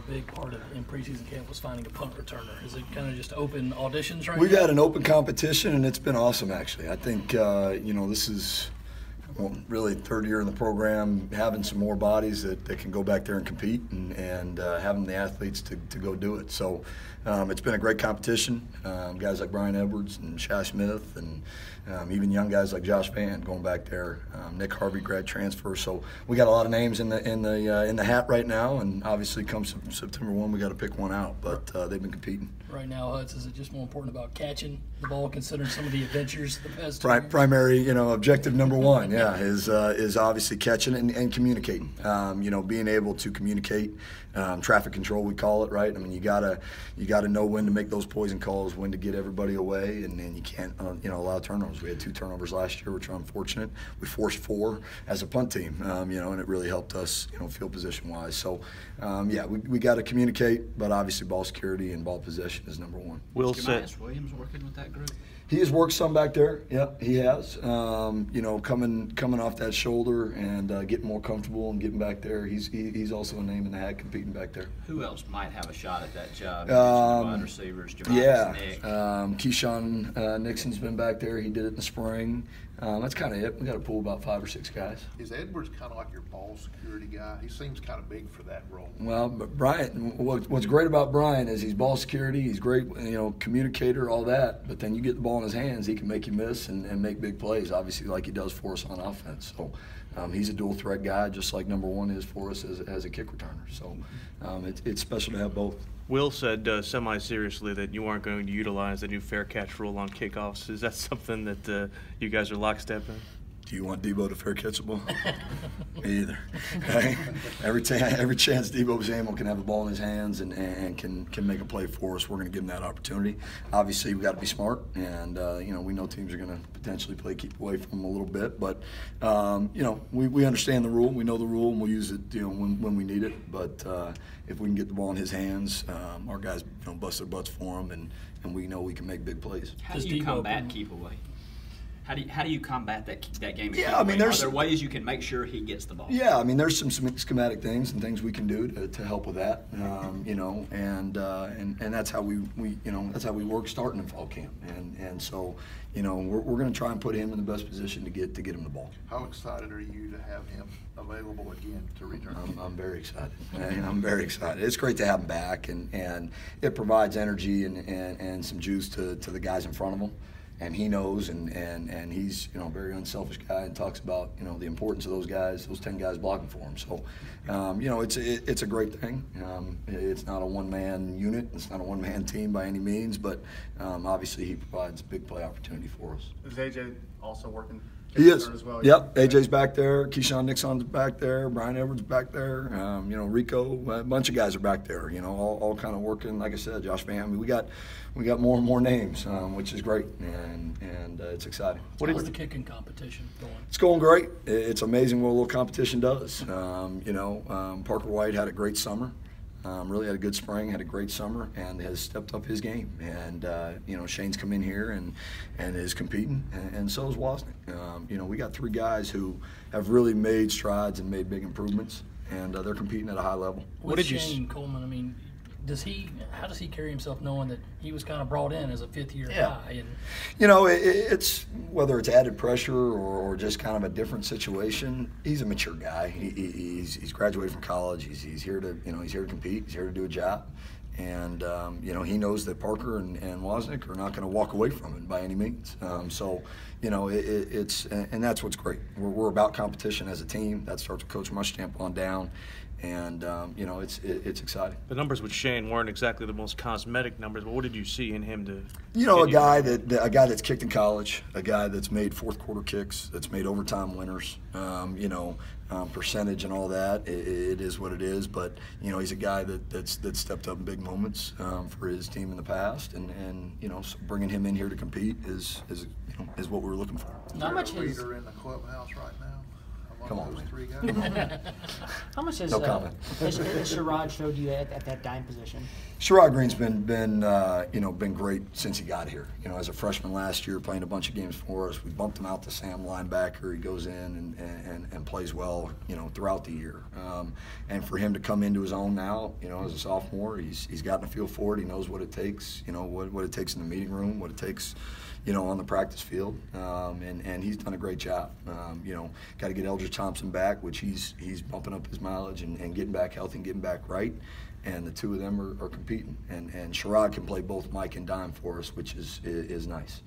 big part of in preseason camp was finding a punt returner. Is it kind of just open auditions right now? We've had an open competition, and it's been awesome, actually. I think, this is really third year in the program, having some more bodies that can go back there and compete and having the athletes to go do it. So it's been a great competition. Guys like Brian Edwards and Shy Smith and even young guys like Josh Vann going back there. Nick Harvey, grad transfer. So we got a lot of names in the hat right now, and obviously come September 1, we got to pick one out. But they've been competing. Right now, Hutz, is it just more important about catching the ball, considering some of the adventures the past primary, objective number one, is obviously catching and communicating. Being able to communicate, traffic control we call it, right? I mean, you gotta know when to make those poison calls, when to get everybody away, and you can't allow turnovers. We had 2 turnovers last year, which are unfortunate. We forced 4 as a punt team, and it really helped us, field position wise. So, we got to communicate, but obviously ball security and ball possession is number one. Will said Williams working with that group. He has worked some back there. Yep, he has. Coming off that shoulder and getting more comfortable and getting back there. He's also a name in the hat competing back there. Who else might have a shot at that job? Wide receivers, Nick. Keyshawn Nixon's been back there. He did it in the spring. That's kind of it. We got to pull about 5 or 6 guys. Is Edwards kind of like your ball security guy? He seems kind of big for that role. Well, but Brian, what's great about Brian is he's ball security. He's great, communicator, all that. But then you get the ball in his hands, he can make you miss and make big plays, obviously, like he does for us on offense. So he's a dual threat guy, just like number 1 is for us as a kick returner. So it's special to have both. Will said semi-seriously that you aren't going to utilize the new fair catch rule on kickoffs. Is that something that you guys are lockstep in? Do you want Debo to fair catch the ball? Me either. Okay? Every chance Debo Samuel can have a ball in his hands and can make a play for us, we're going to give him that opportunity. Obviously, we got to be smart, and we know teams are going to potentially keep away from him a little bit. But we understand the rule, we know the rule, and we'll use it when we need it. But if we can get the ball in his hands, our guys bust their butts for him, and we know we can make big plays. How do you combat keep away? How do you combat that game? Yeah, I mean, are there ways you can make sure he gets the ball? Yeah, I mean, there's some schematic things and things we can do to help with that. And that's how we work starting in fall camp. And so we're going to try and put him in the best position to get him the ball. How excited are you to have him available again to return? I'm very excited. I'm very excited. It's great to have him back, and it provides energy and some juice to the guys in front of him. And he knows, and he's a very unselfish guy, and talks about the importance of those guys, those 10 guys blocking for him. So, it's a great thing. It's not a one-man unit, it's not a one-man team by any means, but obviously he provides a big play opportunity for us. Is AJ also working? He is. As well? Yep. AJ's back there. Keyshawn Nixon's back there. Brian Edwards back there. Rico. A bunch of guys are back there. All kind of working. Like I said, Josh Vann. I mean, we got more and more names, which is great, and it's exciting. How's the kicking competition going? It's going great. It's amazing what a little competition does. Parker White had a great summer. Really had a good spring, had a great summer, and has stepped up his game. And Shane's come in here and is competing, and so is Wozniak. We got 3 guys who have really made strides and made big improvements, and they're competing at a high level. What did Shane Coleman? I mean, how does he carry himself, knowing that he was kind of brought in as a 5th-year guy? And it's whether it's added pressure or just kind of a different situation. He's a mature guy. He's graduated from college. He's here to compete. He's here to do a job. And he knows that Parker and Wozniak are not going to walk away from it by any means. It's that's what's great. We're about competition as a team. That starts with Coach Muschamp on down. And it's exciting. The numbers with Shane weren't exactly the most cosmetic numbers, but what did you see in him to? A guy that's kicked in college, a guy that's made 4th quarter kicks, that's made overtime winners. Percentage and all that, it is what it is. But he's a guy that's stepped up in big moments for his team in the past, and so bringing him in here to compete is what we're looking for. Not much leader in the clubhouse right now. Come on, those man. 3 guys. How much has No comment. has Sherrod showed you at that dime position? Sherrod Green's been great since he got here. You know, as a freshman last year, playing a bunch of games for us, we bumped him out to Sam linebacker. He goes in and plays well, you know, throughout the year. And for him to come into his own now, you know, as a sophomore, he's gotten a feel for it. He knows what it takes. You know, what it takes in the meeting room, what it takes, you know, on the practice field, and he's done a great job. You know, got to get Eldridge Thompson back, which he's bumping up his mileage and getting back healthy and getting back right. And the two of them are competing. And Sherrod can play both Mike and dime for us, which is nice.